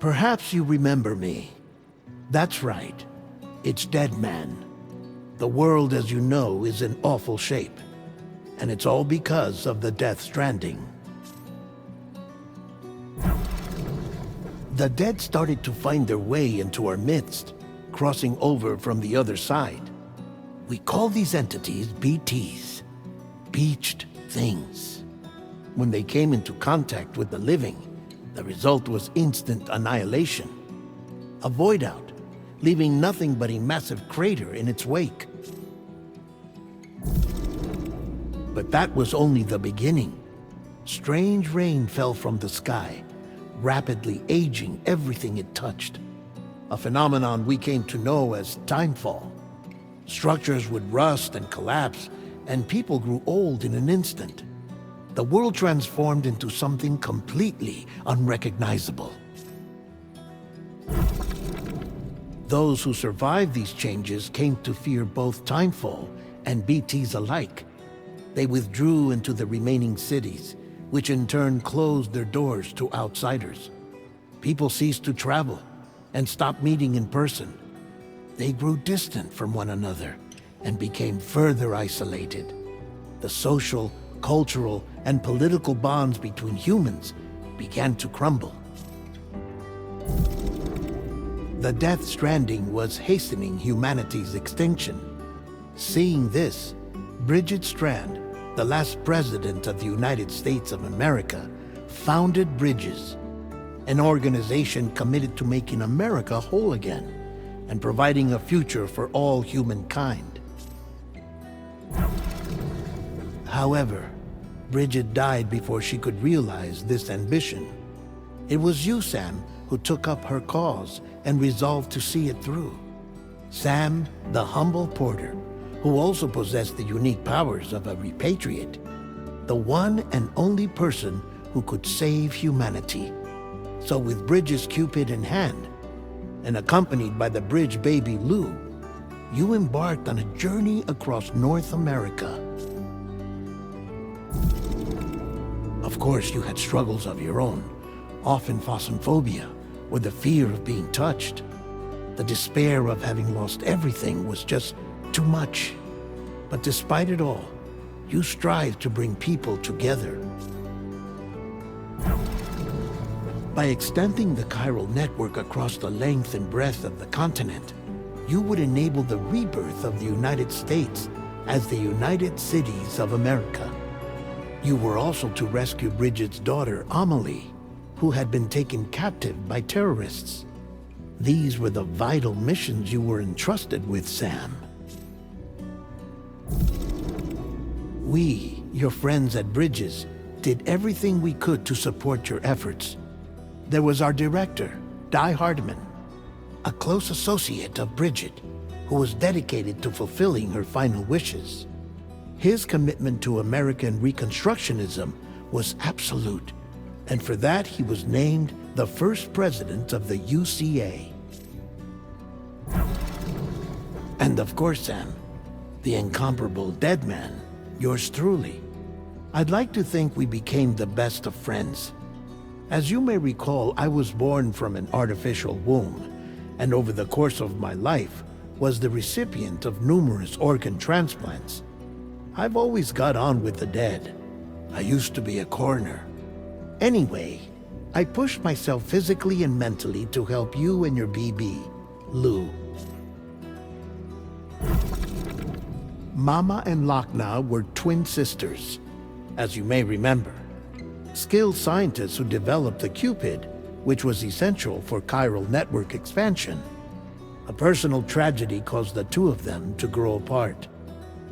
Perhaps you remember me. That's right. It's Dead Man. The world, as you know, is in awful shape. And it's all because of the Death Stranding. The dead started to find their way into our midst, crossing over from the other side. We call these entities BTs, Beached Things. When they came into contact with the living, the result was instant annihilation. A void out, leaving nothing but a massive crater in its wake. But that was only the beginning. Strange rain fell from the sky, rapidly aging everything it touched. A phenomenon we came to know as timefall. Structures would rust and collapse, and people grew old in an instant. The world transformed into something completely unrecognizable. Those who survived these changes came to fear both timefall and BTs alike. They withdrew into the remaining cities, which in turn closed their doors to outsiders. People ceased to travel and stopped meeting in person. They grew distant from one another and became further isolated. The social, cultural, and political bonds between humans began to crumble. The Death Stranding was hastening humanity's extinction. Seeing this, Bridget Strand, the last president of the United States of America, founded Bridges, an organization committed to making America whole again and providing a future for all humankind. However, Bridget died before she could realize this ambition. It was you, Sam, who took up her cause and resolved to see it through. Sam, the humble porter, who also possessed the unique powers of a repatriate, the one and only person who could save humanity. So with Bridges' Cupid in hand, and accompanied by the bridge baby Lou, you embarked on a journey across North America. Of course, you had struggles of your own, often phasmophobia, or the fear of being touched. The despair of having lost everything was just too much. But despite it all, you strive to bring people together. By extending the chiral network across the length and breadth of the continent, you would enable the rebirth of the United States as the United Cities of America. You were also to rescue Bridget's daughter, Amelie, who had been taken captive by terrorists. These were the vital missions you were entrusted with, Sam. We, your friends at Bridges, did everything we could to support your efforts. There was our director, Di Hardman, a close associate of Bridget, who was dedicated to fulfilling her final wishes. His commitment to American Reconstructionism was absolute, and for that he was named the first president of the UCA. And of course, Sam, the incomparable Dead Man, yours truly. I'd like to think we became the best of friends. As you may recall, I was born from an artificial womb, and over the course of my life was the recipient of numerous organ transplants. I've always got on with the dead. I used to be a coroner. Anyway, I pushed myself physically and mentally to help you and your BB, Lou. Mama and Lochna were twin sisters, as you may remember. Skilled scientists who developed the Cupid, which was essential for chiral network expansion. A personal tragedy caused the two of them to grow apart.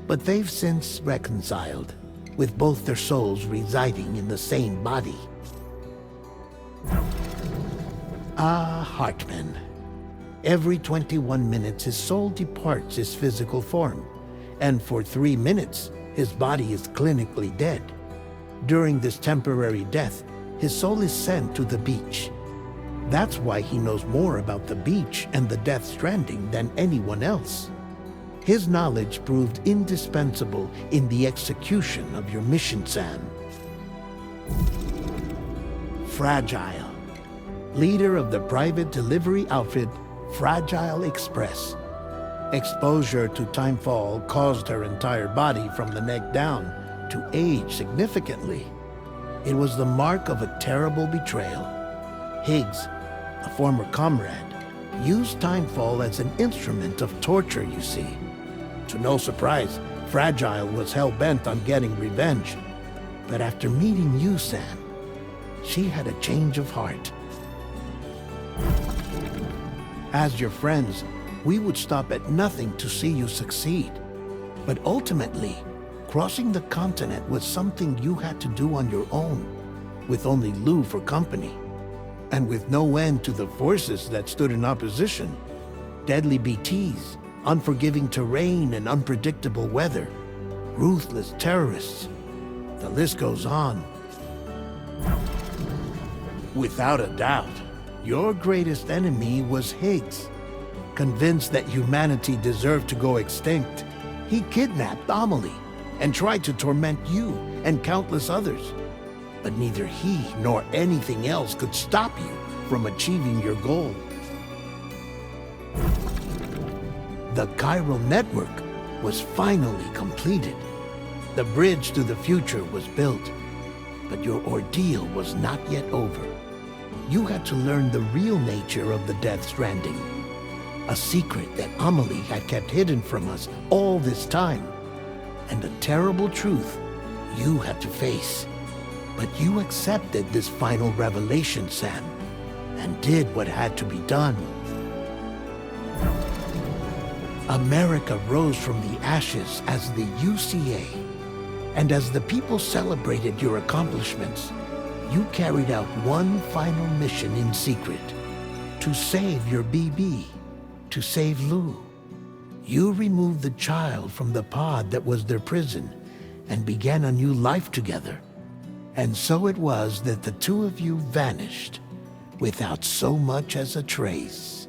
But they've since reconciled, with both their souls residing in the same body. Ah, Hartman. Every 21 minutes his soul departs his physical form, and for 3 minutes his body is clinically dead. During this temporary death, his soul is sent to the beach. That's why he knows more about the beach and the Death Stranding than anyone else. His knowledge proved indispensable in the execution of your mission, Sam. Fragile. leader of the private delivery outfit Fragile Express. Exposure to timefall caused her entire body from the neck down to age significantly. It was the mark of a terrible betrayal. Higgs, a former comrade, used timefall as an instrument of torture, you see. To no surprise, Fragile was hell-bent on getting revenge. But after meeting you, Sam, she had a change of heart. As your friends, we would stop at nothing to see you succeed. But ultimately, crossing the continent was something you had to do on your own, with only Lou for company. And with no end to the forces that stood in opposition. Deadly BTs, unforgiving terrain and unpredictable weather, ruthless terrorists. The list goes on. Without a doubt, your greatest enemy was Higgs. Convinced that humanity deserved to go extinct, he kidnapped Amelie and tried to torment you and countless others. But neither he nor anything else could stop you from achieving your goal. The chiral network was finally completed. The bridge to the future was built, but your ordeal was not yet over. You had to learn the real nature of the Death Stranding, a secret that Amelie had kept hidden from us all this time, and a terrible truth you had to face. But you accepted this final revelation, Sam, and did what had to be done. America rose from the ashes as the UCA, and as the people celebrated your accomplishments, you carried out one final mission in secret, to save your BB, to save Lou. You removed the child from the pod that was their prison and began a new life together. And so it was that the two of you vanished without so much as a trace.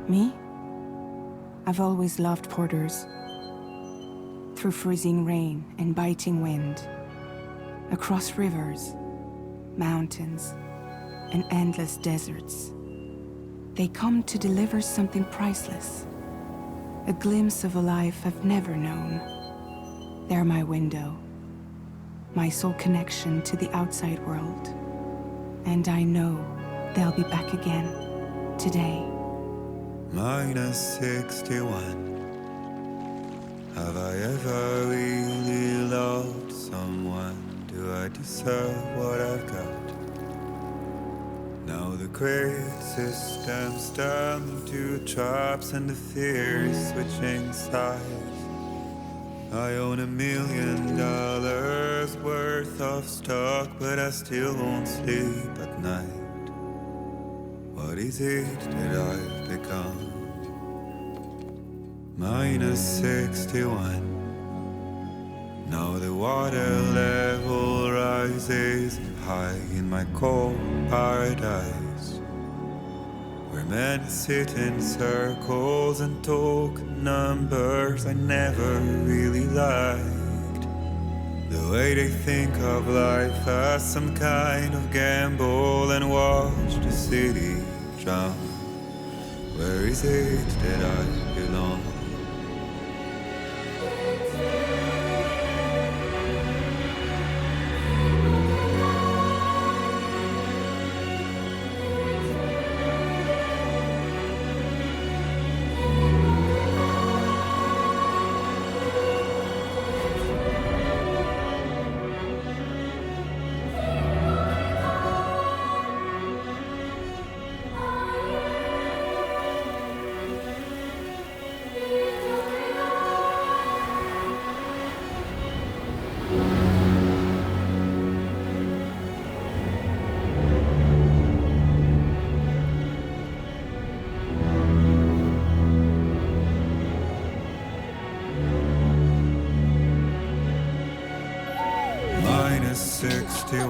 Me? I've always loved porters. Through freezing rain and biting wind, across rivers, mountains, and endless deserts, they come to deliver something priceless. a glimpse of a life I've never known. They're my window, my sole connection to the outside world. And I know they'll be back again, today. Minus 61. Have I ever really loved someone? Do I deserve what I've got? Now the great system's turned to traps and the fear is switching sides. I own $1 million worth of stock, but I still won't sleep at night. What is it that I've become? Minus 61. Now the water level rises high in my cold paradise, where men sit in circles and talk numbers I never really liked. The way they think of life as some kind of gamble and watch the city drown. Where is it that I belong? Minus 61.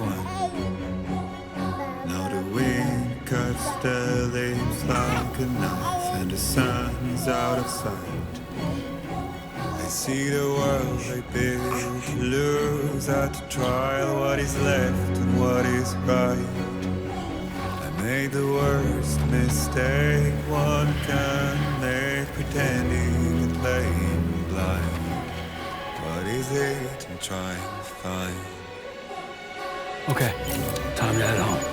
Now the wind cuts the leaves like a knife, and the sun's out of sight. I see the world I built lose at the trial what is left and what is right. I made the worst mistake one can make, pretending and playing blind. What is it I'm trying to find? Okay, time to head home.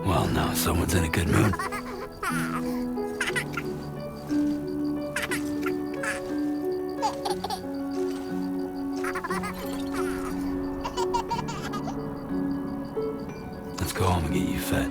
Well, now someone's in a good mood. Let's go home and get you fed.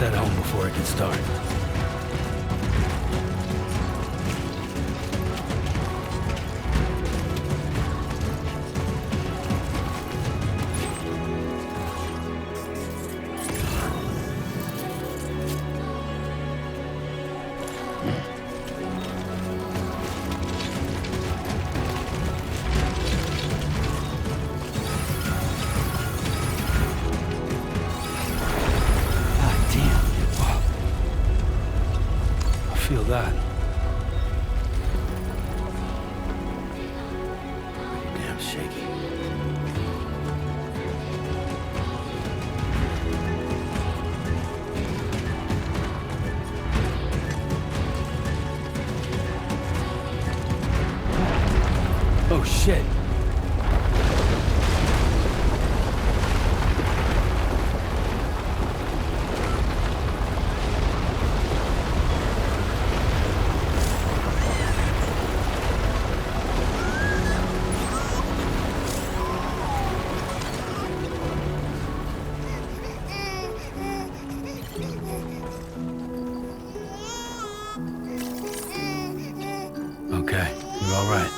Let's head home before it gets dark. Feel that. Pretty damn shaky. Oh shit. Okay, you're all right.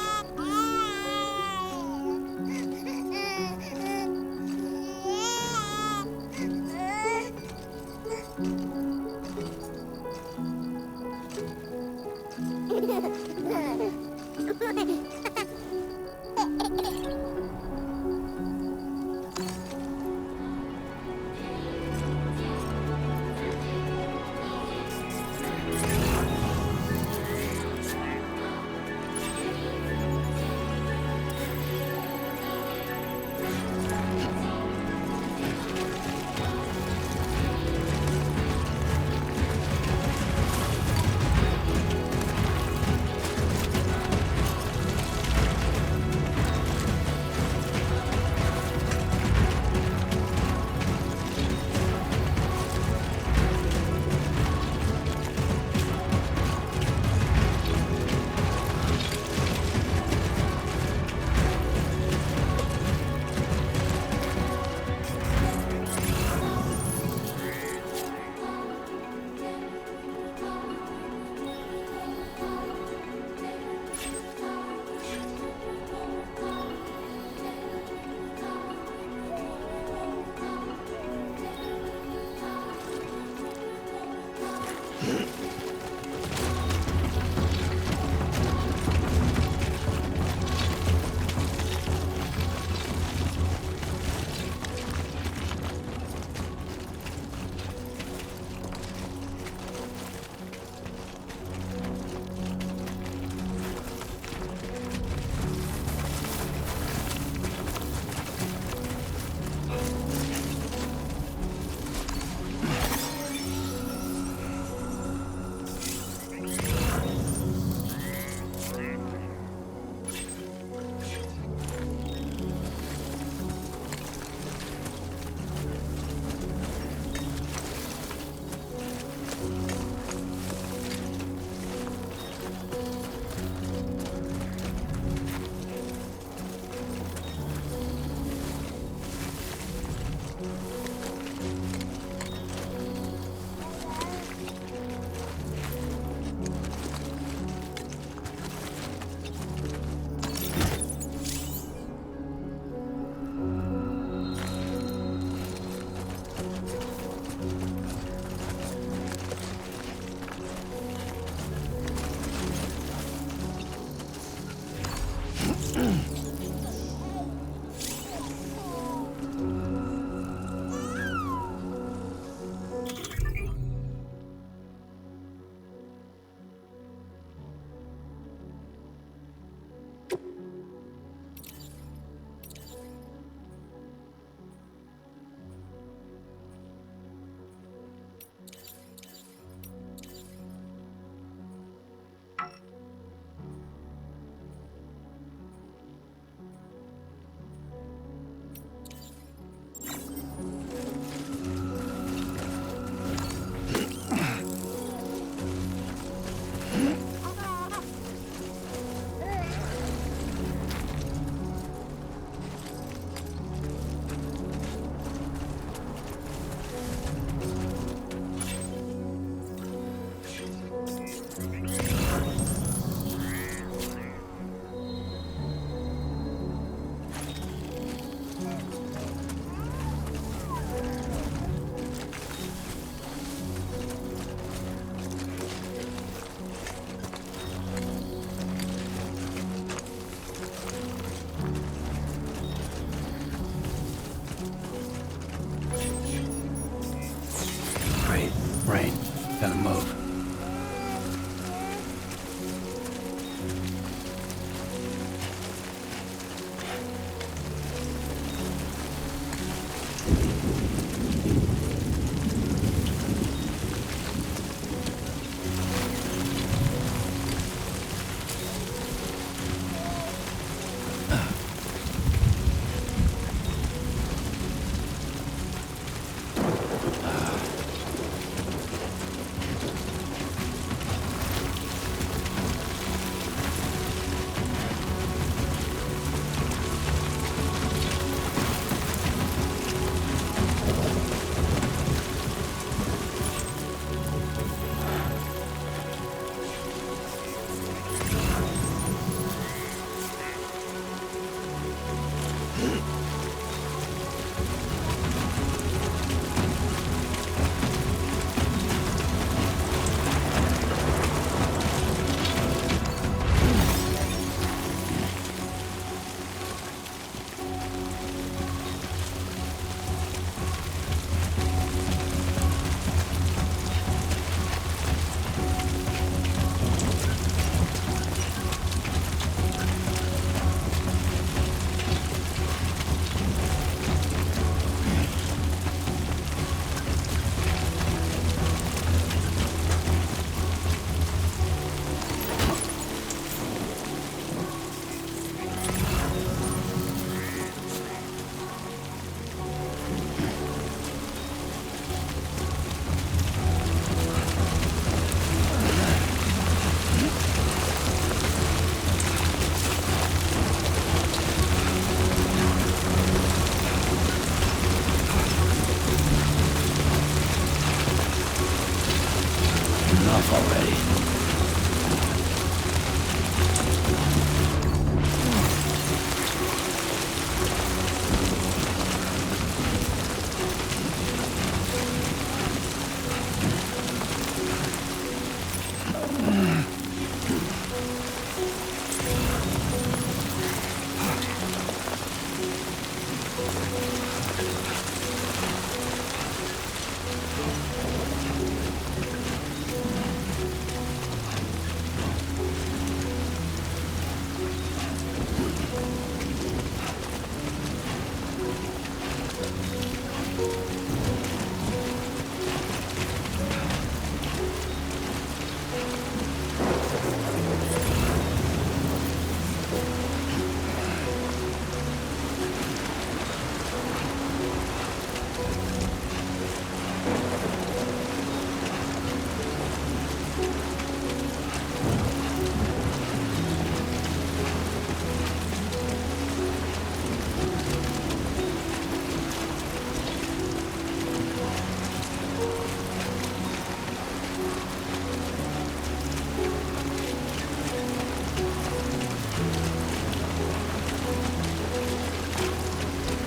off already.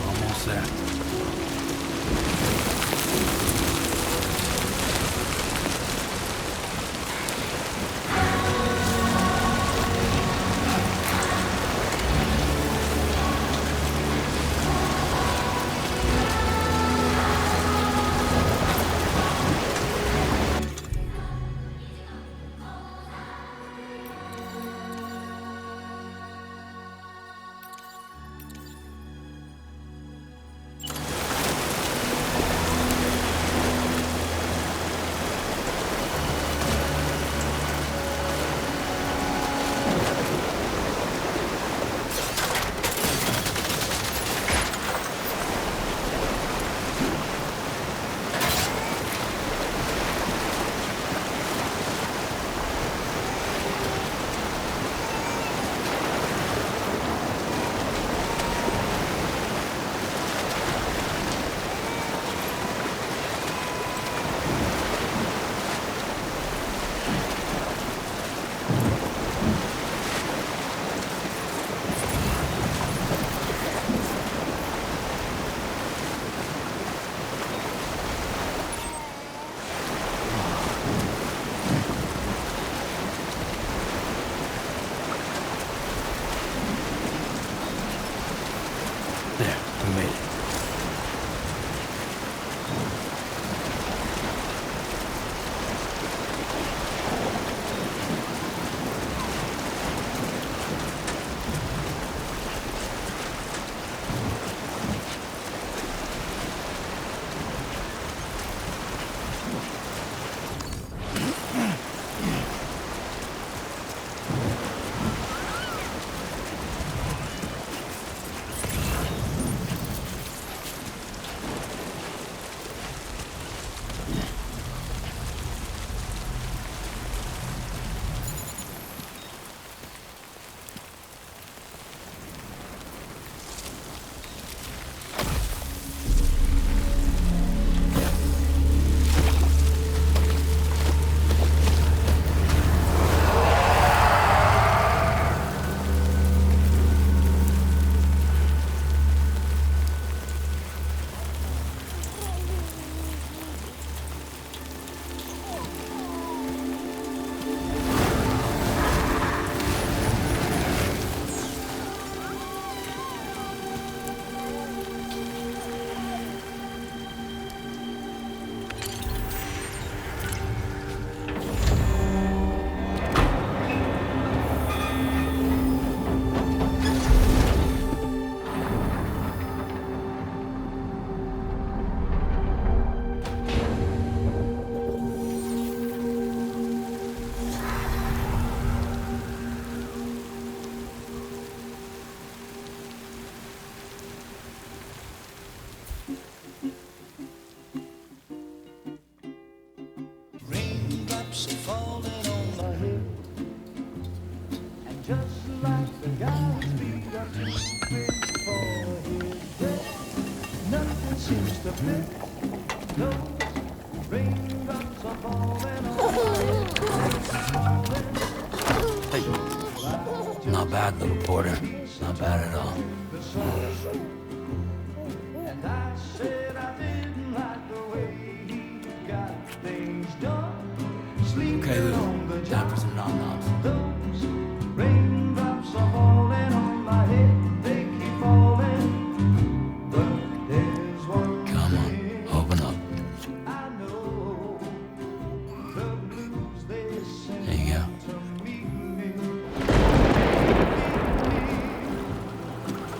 Almost there. There, we made it. Raindrops are falling on my head, and just like the guy's feet are moving for his bed, nothing seems to fit those Raindrops are falling on my head. Hey. Not bad, little porter. Not bad at all. And I said I didn't like the way he got things done. Sleeping Okay, on the Lou. job. Time for some nom-noms. Those raindrops are falling on my head. They keep falling. But there's one Come on, thing open up. I know. The blues they send There you go. to meet me.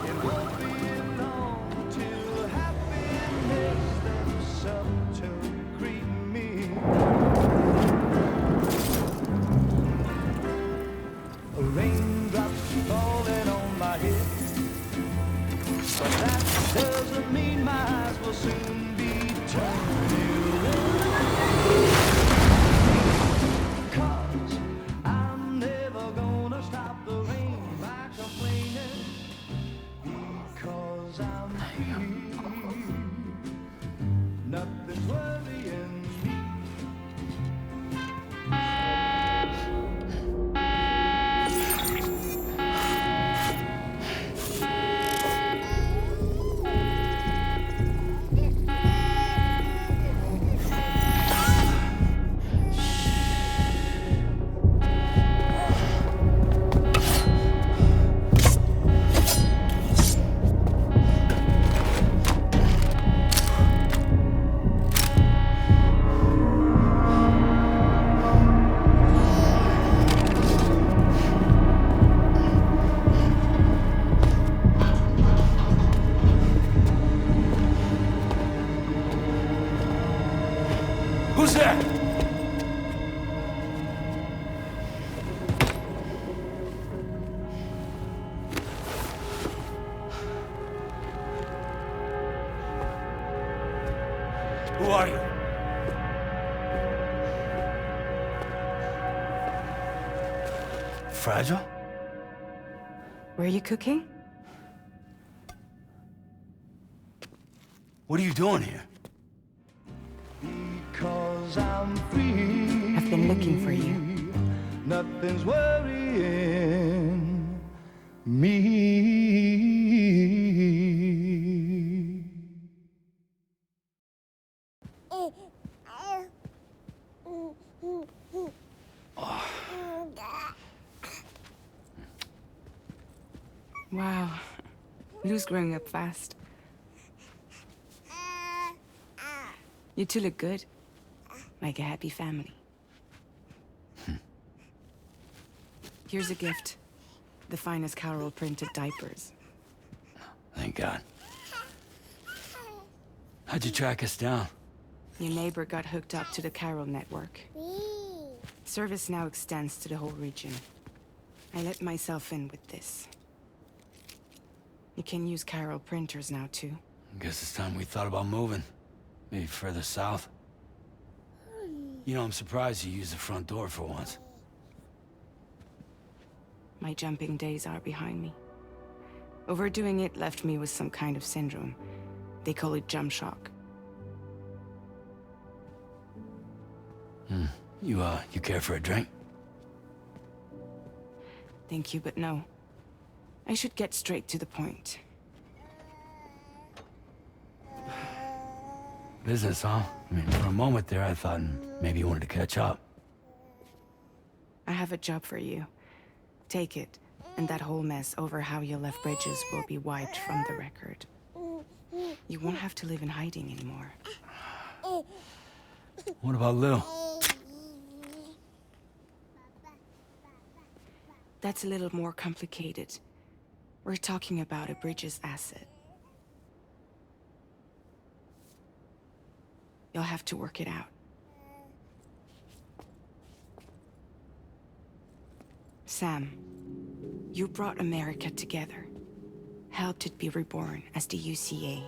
It won't be long till happiness themselves to greet me. Raindrops falling on my head, but that doesn't mean my eyes will soon be turning red. 'Cause I'm never gonna stop the rain by complaining, because I'm free. Nothing's worrying me. Who's there? Who are you? Fragile? Were you cooking? What are you doing here? Because I'm free. I've been looking for you. Nothing's worrying me. Wow. Lou's growing up fast. You two look good. Like a happy family. Here's a gift. The finest Carol printed diapers. Thank God. How'd you track us down? Your neighbor got hooked up to the Carol network. Service now extends to the whole region. I let myself in with this. You can use Carol printers now too. Guess it's time we thought about moving. Maybe further south. You know, I'm surprised you used the front door for once. My jumping days are behind me. Overdoing it left me with some kind of syndrome. They call it jump shock. You care for a drink? Thank you, but no. I should get straight to the point. Business, huh? I mean, for a moment there, I thought maybe you wanted to catch up. I have a job for you. Take it, and that whole mess over how you left Bridges will be wiped from the record. You won't have to live in hiding anymore. What about Lil? That's a little more complicated. We're talking about a Bridges asset. You'll have to work it out. Sam, you brought America together. Helped it be reborn as the UCA.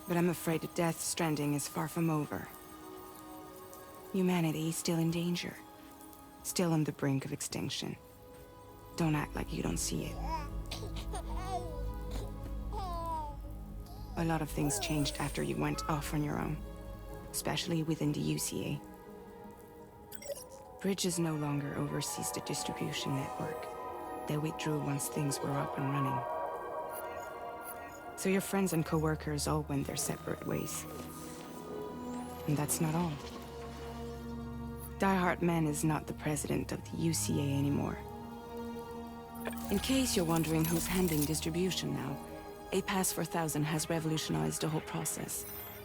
But I'm afraid the Death Stranding is far from over. Humanity is still in danger. Still on the brink of extinction. Don't act like you don't see it. A lot of things changed after you went off on your own, especially within the UCA. Bridges no longer oversees the distribution network. They withdrew once things were up and running. So your friends and co-workers all went their separate ways. And that's not all. Die Hartman is not the president of the UCA anymore. In case you're wondering who's handling distribution now, A Pass 4000 has revolutionized the whole process.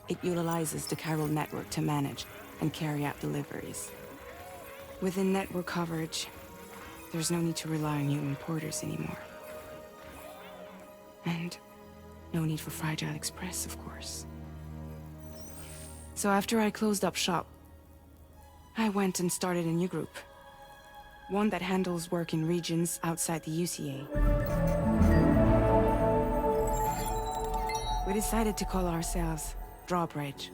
It utilizes the chiral network to manage and carry out deliveries. Within network coverage, there's no need to rely on human porters anymore. And no need for Fragile Express, of course. So after I closed up shop, I went and started a new group. One that handles work in regions outside the UCA. We decided to call ourselves Drawbridge.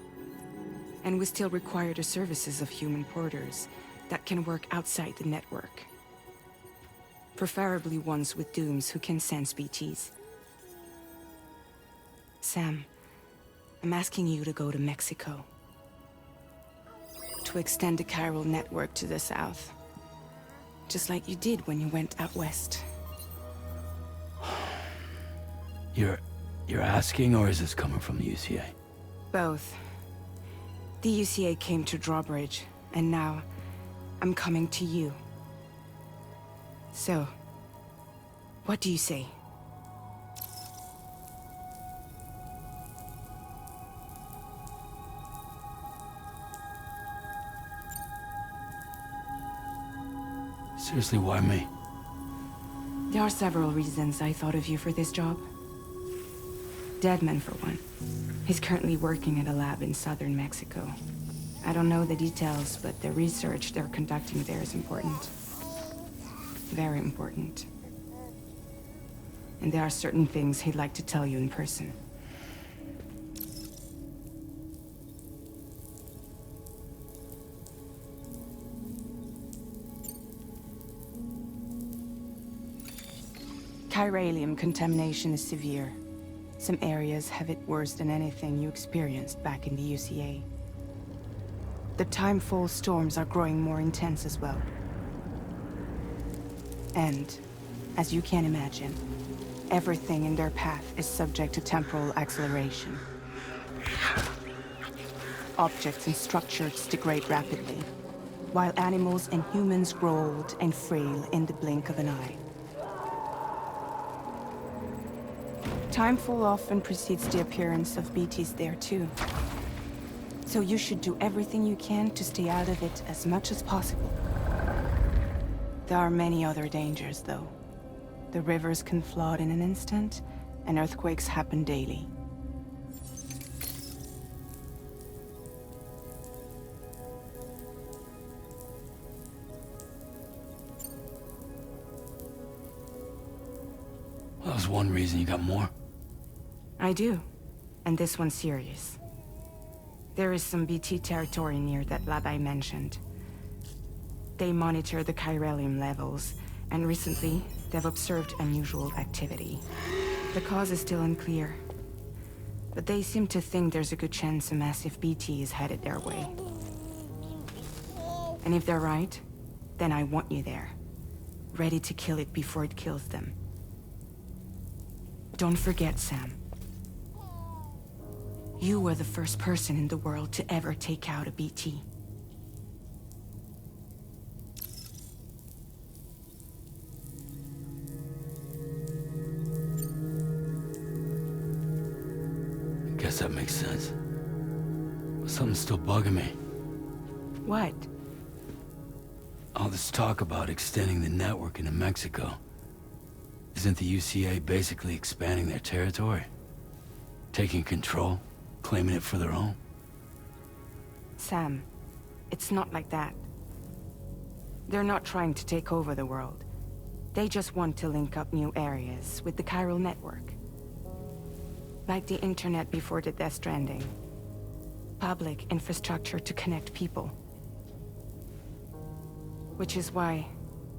And we still require the services of human porters that can work outside the network. Preferably ones with dooms who can sense BTs. Sam, I'm asking you to go to Mexico. To extend the chiral network to the south. Just like you did when you went out west. You're asking, or is this coming from the UCA? Both. The UCA came to Drawbridge, and now I'm coming to you. So, what do you say? Seriously, why me? There are several reasons I thought of you for this job. Deadman, for one. He's currently working at a lab in southern Mexico. I don't know the details, but the research they're conducting there is important. Very important. And there are certain things he'd like to tell you in person. Chiralium contamination is severe. Some areas have it worse than anything you experienced back in the UCA. The timefall storms are growing more intense as well. And, as you can imagine, everything in their path is subject to temporal acceleration. Objects and structures degrade rapidly, while animals and humans grow old and frail in the blink of an eye. Timefall often precedes the appearance of BTs there too. So you should do everything you can to stay out of it as much as possible. There are many other dangers, though. The rivers can flood in an instant, and earthquakes happen daily. Well, that was one reason. You got more? I do. And this one's serious. There is some BT territory near that lab I mentioned. They monitor the chiralium levels, and recently, they've observed unusual activity. The cause is still unclear, but they seem to think there's a good chance a massive BT is headed their way. And if they're right, then I want you there, ready to kill it before it kills them. Don't forget, Sam. You were the first person in the world to ever take out a BT. Guess that makes sense. But something's still bugging me. What? All this talk about extending the network into Mexico. Isn't the UCA basically expanding their territory? Taking control? Claiming it for their own? Sam, it's not like that. They're not trying to take over the world. They just want to link up new areas with the chiral network. Like the internet before the Death Stranding. Public infrastructure to connect people. Which is why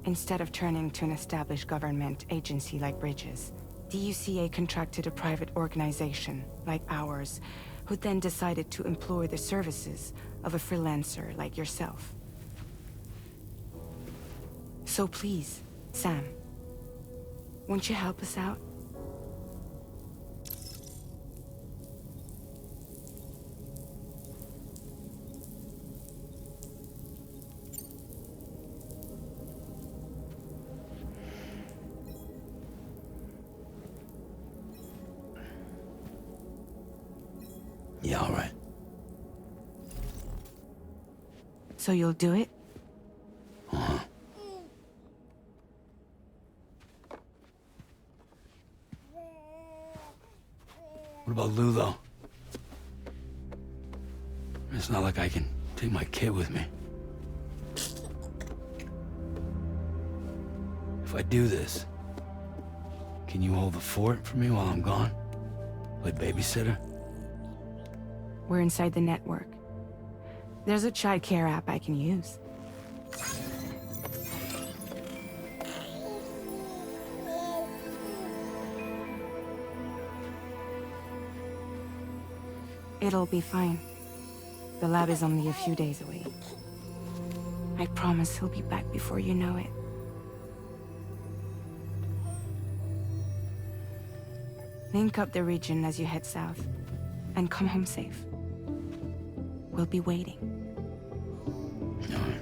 Instead of turning to an established government agency like Bridges, the UCA contracted a private organization like ours, who then decided to employ the services of a freelancer like yourself. So please, Sam, won't you help us out? Yeah, all right. So you'll do it? Uh-huh. What about Lou, though? It's not like I can take my kid with me. If I do this, can you hold the fort for me while I'm gone? Play babysitter? We're inside the network. There's a child care app I can use. It'll be fine. The lab is only a few days away. I promise he'll be back before you know it. Link up the region as you head south, and come home safe. We'll be waiting. All right.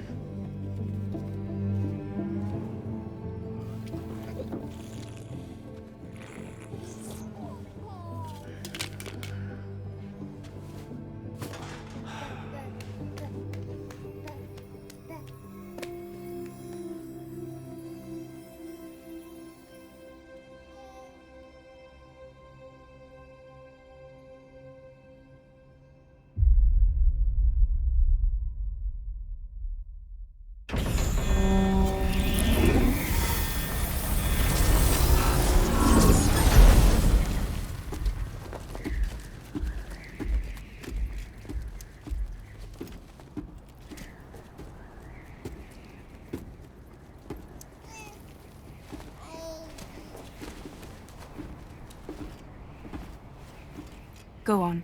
Go on.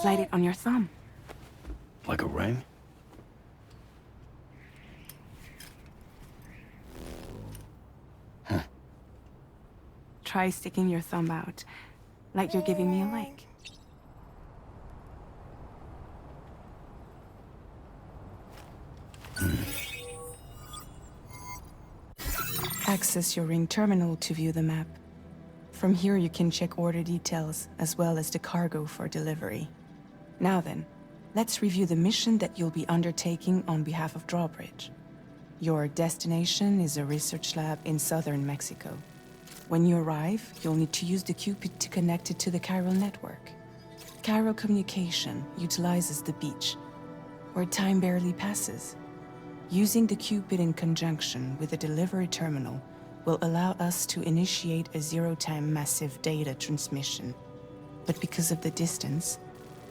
Slide it on your thumb. Like a ring? Huh. Try sticking your thumb out, like you're giving me a like. Access your ring terminal to view the map. From here you can check order details, as well as the cargo for delivery. Now then, let's review the mission that you'll be undertaking on behalf of Drawbridge. Your destination is a research lab in southern Mexico. When you arrive, you'll need to use the Cupid to connect it to the chiral network. Chiral communication utilizes the beach, where time barely passes. Using the Cupid in conjunction with the delivery terminal will allow us to initiate a zero-time massive data transmission. But because of the distance,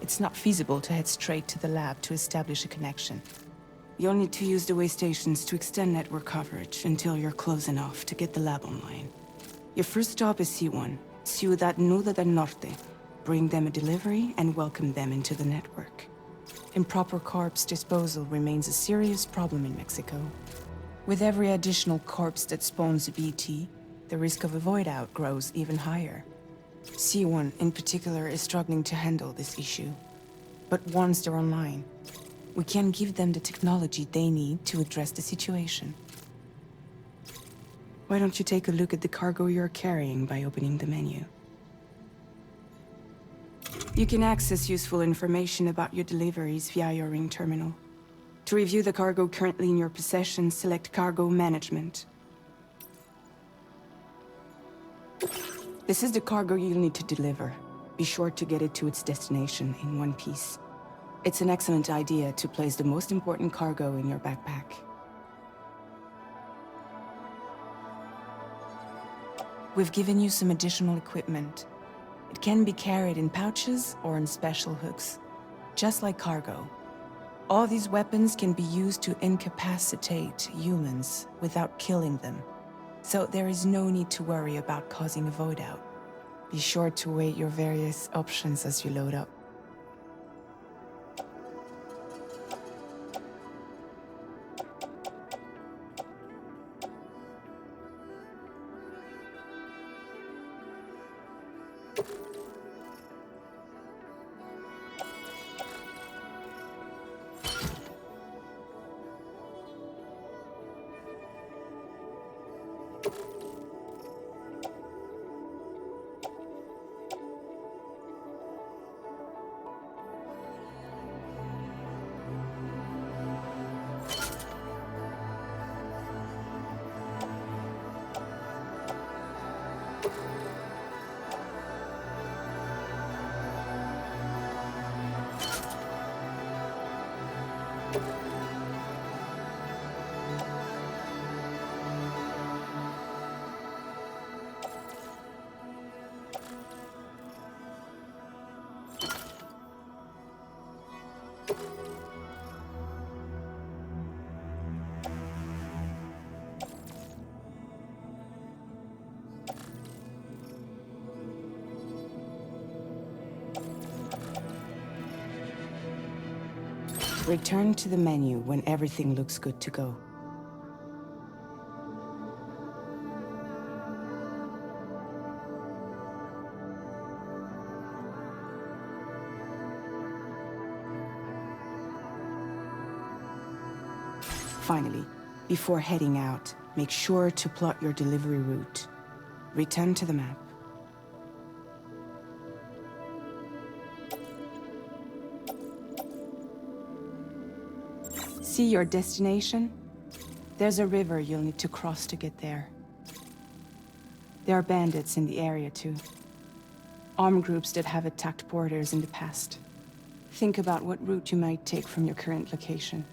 it's not feasible to head straight to the lab to establish a connection. You'll need to use the way stations to extend network coverage until you're close enough to get the lab online. Your first stop is C1, Ciudad Nuda del Norte. Bring them a delivery and welcome them into the network. Improper corpse disposal remains a serious problem in Mexico. With every additional corpse that spawns a BT, the risk of a void out grows even higher. C1 in particular is struggling to handle this issue. But once they're online, we can give them the technology they need to address the situation. Why don't you take a look at the cargo you're carrying by opening the menu? You can access useful information about your deliveries via your ring terminal. To review the cargo currently in your possession, select Cargo Management. This is the cargo you'll need to deliver. Be sure to get it to its destination in one piece. It's an excellent idea to place the most important cargo in your backpack. We've given you some additional equipment. It can be carried in pouches or in special hooks, just like cargo. All these weapons can be used to incapacitate humans without killing them. So there is no need to worry about causing a void out. Be sure to weigh your various options as you load up. Return to the menu when everything looks good to go. Finally, before heading out, make sure to plot your delivery route. Return to the map. See your destination? There's a river you'll need to cross to get there. There are bandits in the area too. Armed groups that have attacked borders in the past. Think about what route you might take from your current location.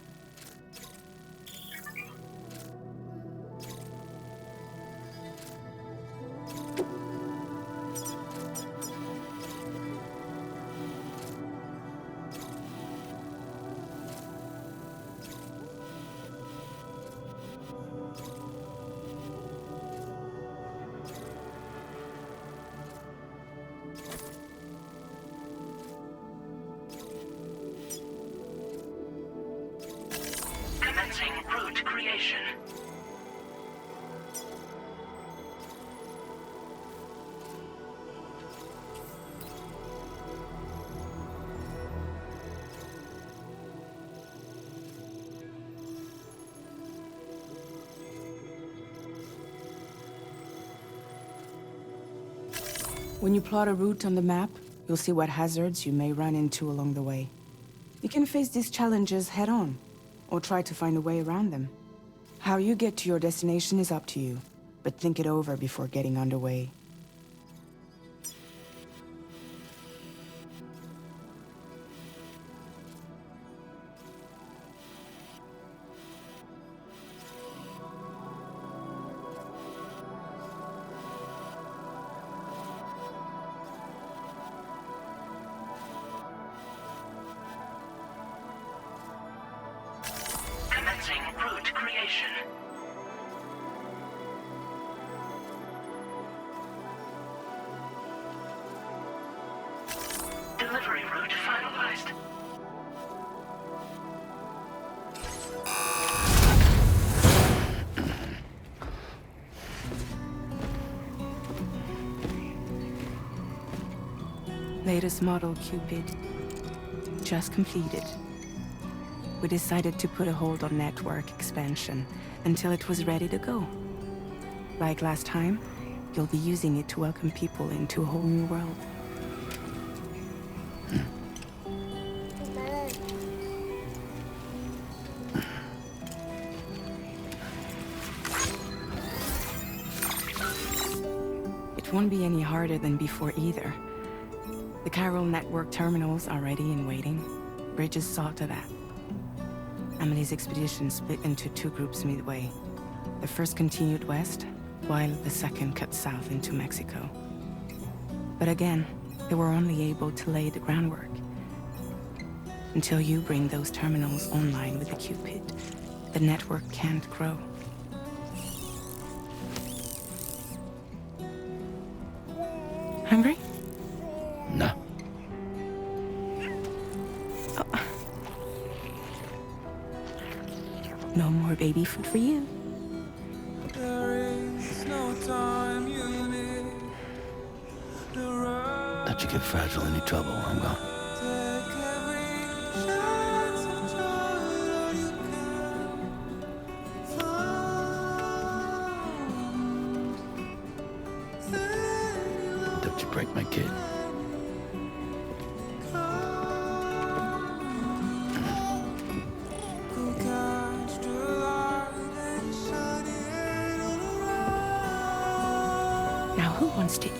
Commencing route creation. When you plot a route on the map, you'll see what hazards you may run into along the way. You can face these challenges head-on, or try to find a way around them. How you get to your destination is up to you, but think it over before getting underway. Commencing route creation. Delivery route finalized. Latest model Cupid. Just completed. We decided to put a hold on network expansion until it was ready to go. Like last time, you'll be using it to welcome people into a whole new world. It won't be any harder than before either. The Chiral network terminals are ready and waiting. Bridges saw to that. Emily's expedition split into two groups midway. The first continued west, while the second cut south into Mexico. But again, they were only able to lay the groundwork. Until you bring those terminals online with the Cupid, the network can't grow. Hungry? No. No more baby food for you. Let you get fragile any trouble while I'm gone. Don't you break my kid. Now who wants to eat?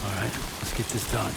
All right, let's get this done.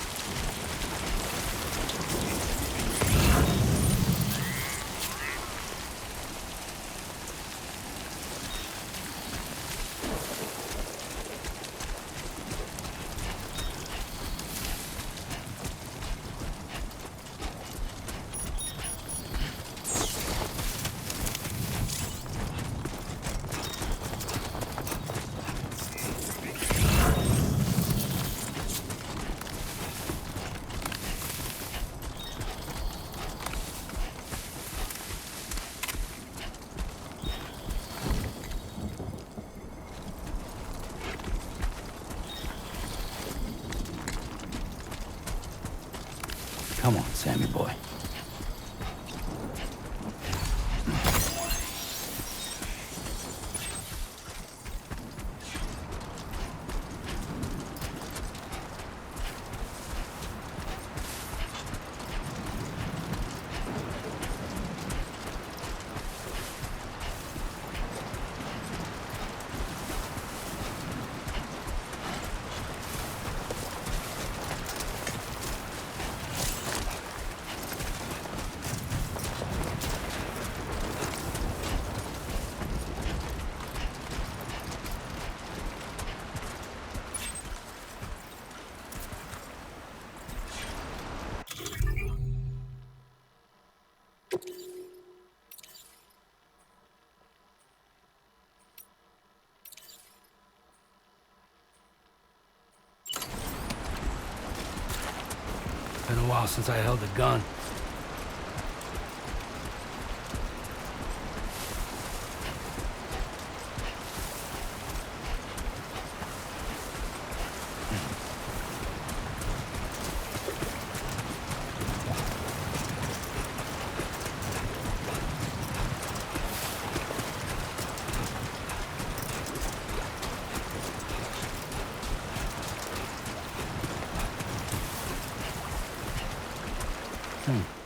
Come on, Sammy boy. Been a while since I held a gun. Hmm.